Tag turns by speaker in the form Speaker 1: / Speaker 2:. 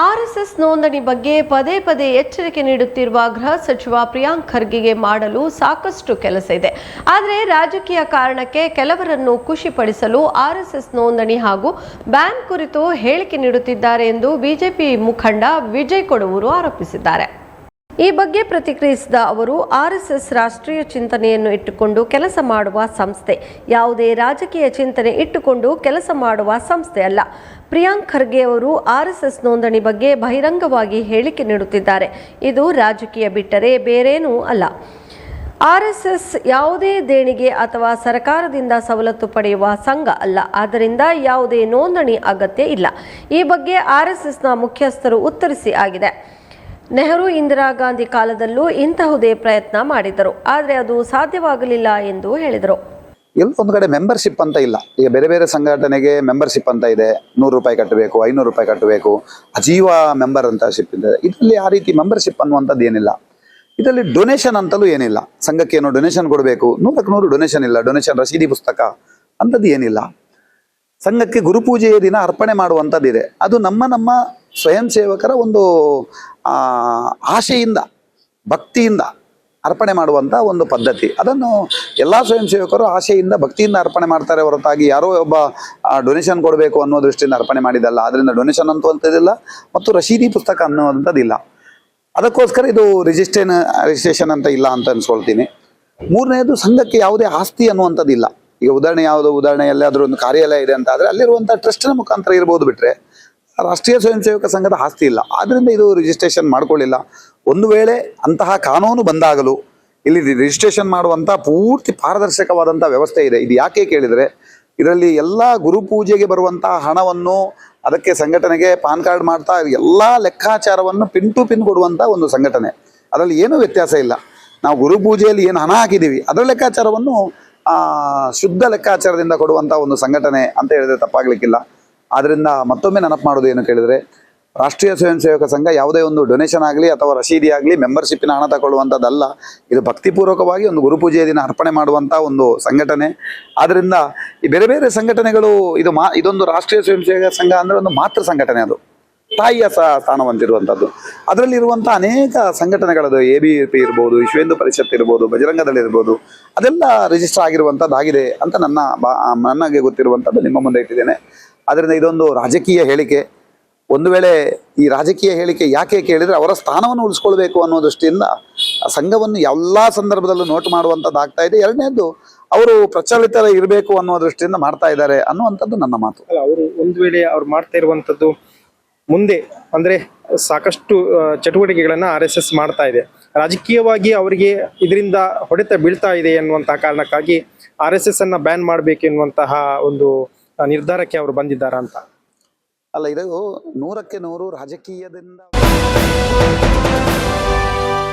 Speaker 1: RSS ನೋಂದಣಿ ಬಗ್ಗೆ ಪದೇ ಪದೇ ಎಚ್ಚರಿಕೆ ನೀಡುತ್ತಿರುವ ಗೃಹ ಸಚಿವ ಪ್ರಿಯಾಂಕ್ ಖರ್ಗೆಗೆ ಮಾಡಲು ಸಾಕಷ್ಟು ಕೆಲಸ ಇದೆ. ಆದರೆ ರಾಜಕೀಯ ಕಾರಣಕ್ಕೆ ಕೆಲವರನ್ನು ಖುಷಿಪಡಿಸಲು ಆರ್ಎಸ್ಎಸ್ ನೋಂದಣಿ ಹಾಗೂ ಬ್ಯಾನ್ ಕುರಿತು ಹೇಳಿಕೆ ನೀಡುತ್ತಿದ್ದಾರೆ ಎಂದು ಬಿಜೆಪಿ ಮುಖಂಡ ವಿಜಯ್ ಕೊಡವೂರು ಆರೋಪಿಸಿದ್ದಾರೆ. ಈ ಬಗ್ಗೆ ಪ್ರತಿಕ್ರಿಯಿಸಿದ ಅವರು, ಆರ್ಎಸ್ಎಸ್ ರಾಷ್ಟ್ರೀಯ ಚಿಂತನೆಯನ್ನು ಇಟ್ಟುಕೊಂಡು ಕೆಲಸ ಮಾಡುವ ಸಂಸ್ಥೆ, ಯಾವುದೇ ರಾಜಕೀಯ ಚಿಂತನೆ ಇಟ್ಟುಕೊಂಡು ಕೆಲಸ ಮಾಡುವ ಸಂಸ್ಥೆ ಅಲ್ಲ. ಪ್ರಿಯಾಂಕ್ ಖರ್ಗೆ ಅವರು ಆರ್ಎಸ್ಎಸ್ ನೋಂದಣಿ ಬಗ್ಗೆ ಬಹಿರಂಗವಾಗಿ ಹೇಳಿಕೆ ನೀಡುತ್ತಿದ್ದಾರೆ. ಇದು ರಾಜಕೀಯ ಬಿಟ್ಟರೆ ಬೇರೇನೂ ಅಲ್ಲ. ಆರ್ಎಸ್ಎಸ್ ಯಾವುದೇ ದೇಣಿಗೆ ಅಥವಾ ಸರ್ಕಾರದಿಂದ ಸವಲತ್ತು ಪಡೆಯುವ ಸಂಘ ಅಲ್ಲ. ಆದ್ದರಿಂದ ಯಾವುದೇ ನೋಂದಣಿ ಅಗತ್ಯ ಇಲ್ಲ. ಈ ಬಗ್ಗೆ ಆರ್ಎಸ್ಎಸ್ನ ಮುಖ್ಯಸ್ಥರು ಉತ್ತರಿಸಿ ಆಗಿದೆ. ನೆಹರು ಇಂದಿರಾ ಗಾಂಧಿ ಕಾಲದಲ್ಲೂ ಇಂತಹುದೇ ಪ್ರಯತ್ನ ಮಾಡಿದರು, ಆದರೆ ಅದು ಸಾಧ್ಯವಾಗಲಿಲ್ಲ ಎಂದು ಹೇಳಿದರು.
Speaker 2: ಒಂದು ಕಡೆ ಮೆಂಬರ್ಶಿಪ್ ಅಂತ ಇಲ್ಲ. ಈಗ ಬೇರೆ ಬೇರೆ ಸಂಘಟನೆಗೆ ಮೆಂಬರ್ಶಿಪ್ ಅಂತ ಇದೆ. 100 ರೂಪಾಯಿ ಕಟ್ಟಬೇಕು, 500 ರೂಪಾಯಿ ಕಟ್ಟಬೇಕು, ಅಜೀವ ಮೆಂಬರ್ ಅಂತ ಶಿಪ್ ಇದೆ. ಇದರಲ್ಲಿ ಆ ರೀತಿ ಮೆಂಬರ್ಶಿಪ್ ಅನ್ನುವಂಥದ್ದು ಏನಿಲ್ಲ. ಇದರಲ್ಲಿ ಡೊನೇಷನ್ ಅಂತಲೂ ಏನಿಲ್ಲ. ಸಂಘಕ್ಕೆ ಏನೋ ಡೊನೇಷನ್ ಕೊಡಬೇಕು, 100ಕ್ಕೆ 100 ಡೊನೇಷನ್ ಇಲ್ಲ. ಡೊನೇಷನ್ ರಸೀದಿ ಪುಸ್ತಕ ಅಂಥದ್ದು ಏನಿಲ್ಲ. ಸಂಘಕ್ಕೆ ಗುರುಪೂಜೆಯ ದಿನ ಅರ್ಪಣೆ ಮಾಡುವಂಥದ್ದಿದೆ. ಅದು ನಮ್ಮ ಸ್ವಯಂ ಸೇವಕರ ಒಂದು ಆಶೆಯಿಂದ, ಭಕ್ತಿಯಿಂದ ಅರ್ಪಣೆ ಮಾಡುವಂಥ ಒಂದು ಪದ್ಧತಿ. ಅದನ್ನು ಎಲ್ಲ ಸ್ವಯಂ ಸೇವಕರು ಆಶೆಯಿಂದ, ಭಕ್ತಿಯಿಂದ ಅರ್ಪಣೆ ಮಾಡ್ತಾರೆ ಹೊರತಾಗಿ ಯಾರೋ ಒಬ್ಬ ಡೊನೇಷನ್ ಕೊಡಬೇಕು ಅನ್ನೋ ದೃಷ್ಟಿಯಿಂದ ಅರ್ಪಣೆ ಮಾಡಿದ್ದಲ್ಲ. ಅದರಿಂದ ಡೊನೇಷನ್ ಅಂತುವಂಥದ್ದಿಲ್ಲ ಮತ್ತು ರಸೀದಿ ಪುಸ್ತಕ ಅನ್ನುವಂಥದ್ದಿಲ್ಲ. ಅದಕ್ಕೋಸ್ಕರ ಇದು ರಿಜಿಸ್ಟ್ರೇಷನ್ ಅಂತ ಇಲ್ಲ ಅಂತ ಅನ್ಸ್ಕೊಳ್ತೀನಿ. ಮೂರನೇದು, ಸಂಘಕ್ಕೆ ಯಾವುದೇ ಆಸ್ತಿ ಅನ್ನುವಂಥದ್ದಿಲ್ಲ. ಈಗ ಉದಾಹರಣೆ ಎಲ್ಲಾದರೂ ಒಂದು ಕಾರ್ಯಾಲಯ ಇದೆ ಅಂತ ಆದರೆ ಅಲ್ಲಿರುವಂಥ ಟ್ರಸ್ಟ್ನ ಮುಖಾಂತರ ಇರ್ಬೋದು, ಬಿಟ್ಟರೆ ರಾಷ್ಟ್ರೀಯ ಸ್ವಯಂ ಸೇವಕ ಸಂಘದ ಆಸ್ತಿ ಇಲ್ಲ. ಆದ್ದರಿಂದ ಇದು ರಿಜಿಸ್ಟ್ರೇಷನ್ ಮಾಡ್ಕೊಳ್ಳಿಲ್ಲ. ಒಂದು ವೇಳೆ ಅಂತಹ ಕಾನೂನು ಬಂದಾಗಲೂ ಇಲ್ಲಿ ರಿಜಿಸ್ಟ್ರೇಷನ್ ಮಾಡುವಂಥ ಪೂರ್ತಿ ಪಾರದರ್ಶಕವಾದಂಥ ವ್ಯವಸ್ಥೆ ಇದೆ. ಇದು ಯಾಕೆ ಕೇಳಿದರೆ, ಇದರಲ್ಲಿ ಎಲ್ಲ ಗುರುಪೂಜೆಗೆ ಬರುವಂಥ ಹಣವನ್ನು ಅದಕ್ಕೆ ಸಂಘಟನೆಗೆ ಪಾನ್ ಕಾರ್ಡ್ ಮಾಡ್ತಾ ಎಲ್ಲ ಲೆಕ್ಕಾಚಾರವನ್ನು ಪಿನ್ ಟು ಪಿನ್ ಕೊಡುವಂಥ ಒಂದು ಸಂಘಟನೆ. ಅದರಲ್ಲಿ ಏನೂ ವ್ಯತ್ಯಾಸ ಇಲ್ಲ. ನಾವು ಗುರುಪೂಜೆಯಲ್ಲಿ ಏನು ಹಣ ಹಾಕಿದ್ದೀವಿ ಅದರ ಲೆಕ್ಕಾಚಾರವನ್ನು ಶುದ್ಧ ಲೆಕ್ಕಾಚಾರದಿಂದ ಕೊಡುವಂಥ ಒಂದು ಸಂಘಟನೆ ಅಂತ ಹೇಳಿದರೆ ತಪ್ಪಾಗಲಿಕ್ಕಿಲ್ಲ. ಆದ್ದರಿಂದ ಮತ್ತೊಮ್ಮೆ ನೆನಪು ಮಾಡೋದು ಏನು ಕೇಳಿದರೆ, ರಾಷ್ಟ್ರೀಯ ಸ್ವಯಂ ಸೇವಕ ಸಂಘ ಯಾವುದೇ ಒಂದು ಡೊನೇಷನ್ ಆಗಲಿ ಅಥವಾ ರಸೀದಿ ಆಗಲಿ ಮೆಂಬರ್ಶಿಪ್ಪಿನ ಹಣ ತಗೊಳ್ಳುವಂಥದ್ದಲ್ಲ. ಇದು ಭಕ್ತಿಪೂರ್ವಕವಾಗಿ ಒಂದು ಗುರುಪೂಜೆಯ ದಿನ ಅರ್ಪಣೆ ಮಾಡುವಂಥ ಒಂದು ಸಂಘಟನೆ. ಆದ್ದರಿಂದ ಈ ಬೇರೆ ಬೇರೆ ಸಂಘಟನೆಗಳು ಇದೊಂದು ರಾಷ್ಟ್ರೀಯ ಸ್ವಯಂ ಸೇವಕ ಸಂಘ ಅಂದರೆ ಒಂದು ಮಾತೃ ಸಂಘಟನೆ, ಅದು ತಾಯಿಯ ಸ್ಥಾನವಂತಿರುವಂಥದ್ದು. ಅದರಲ್ಲಿರುವಂಥ ಅನೇಕ ಸಂಘಟನೆಗಳದು ABVP ಇರ್ಬೋದು, ವಿಶ್ವೇಂದು ಪರಿಷತ್ ಇರ್ಬೋದು, ಬಜರಂಗದಳ ಇರ್ಬೋದು, ಅದೆಲ್ಲ ರಿಜಿಸ್ಟರ್ ಆಗಿರುವಂಥದ್ದಾಗಿದೆ ಅಂತ ನನಗೆ ಗೊತ್ತಿರುವಂಥದ್ದು ನಿಮ್ಮ ಮುಂದೆ ಇಟ್ಟಿದ್ದೇನೆ. ಅದರಿಂದ ಇದೊಂದು ರಾಜಕೀಯ ಹೇಳಿಕೆ. ಒಂದು ವೇಳೆ ಈ ರಾಜಕೀಯ ಹೇಳಿಕೆ ಯಾಕೆ ಕೇಳಿದರೆ, ಅವರ ಸ್ಥಾನವನ್ನು ಉಳಿಸ್ಕೊಳ್ಬೇಕು ಅನ್ನೋ ದೃಷ್ಟಿಯಿಂದ ಸಂಘವನ್ನು ಎಲ್ಲ ಸಂದರ್ಭದಲ್ಲೂ ನೋಟ್ ಮಾಡುವಂಥದ್ದಾಗ್ತಾ ಇದೆ. ಎರಡನೇದು, ಅವರು ಪ್ರಚಲಿತ ಇರಬೇಕು ಅನ್ನೋ ದೃಷ್ಟಿಯಿಂದ ಮಾಡ್ತಾ ಇದ್ದಾರೆ ಅನ್ನುವಂಥದ್ದು ನನ್ನ ಮಾತು.
Speaker 3: ಅವರು ಒಂದು ವೇಳೆ ಅವ್ರು ಮಾಡ್ತಾ ಇರುವಂಥದ್ದು ಮುಂದೆ ಅಂದ್ರೆ ಸಾಕಷ್ಟು ಚಟುವಟಿಕೆಗಳನ್ನ RSS ಮಾಡ್ತಾ ಇದೆ, ರಾಜಕೀಯವಾಗಿ ಅವರಿಗೆ ಇದರಿಂದ ಹೊಡೆತ ಬೀಳ್ತಾ ಇದೆ ಎನ್ನುವಂತಹ ಕಾರಣಕ್ಕಾಗಿ RSS ಅನ್ನ ಬ್ಯಾನ್ ಮಾಡಬೇಕು ಎನ್ನುವಂತಹ ಒಂದು ನಿರ್ಧಾರಕ್ಕೆ ಅವರು ಬಂದಿದ್ದಾರಾ ಅಂತ.
Speaker 2: ಅಲ್ಲ, ಇದು 100ಕ್ಕೆ 100 ರಾಜಕೀಯದಿಂದ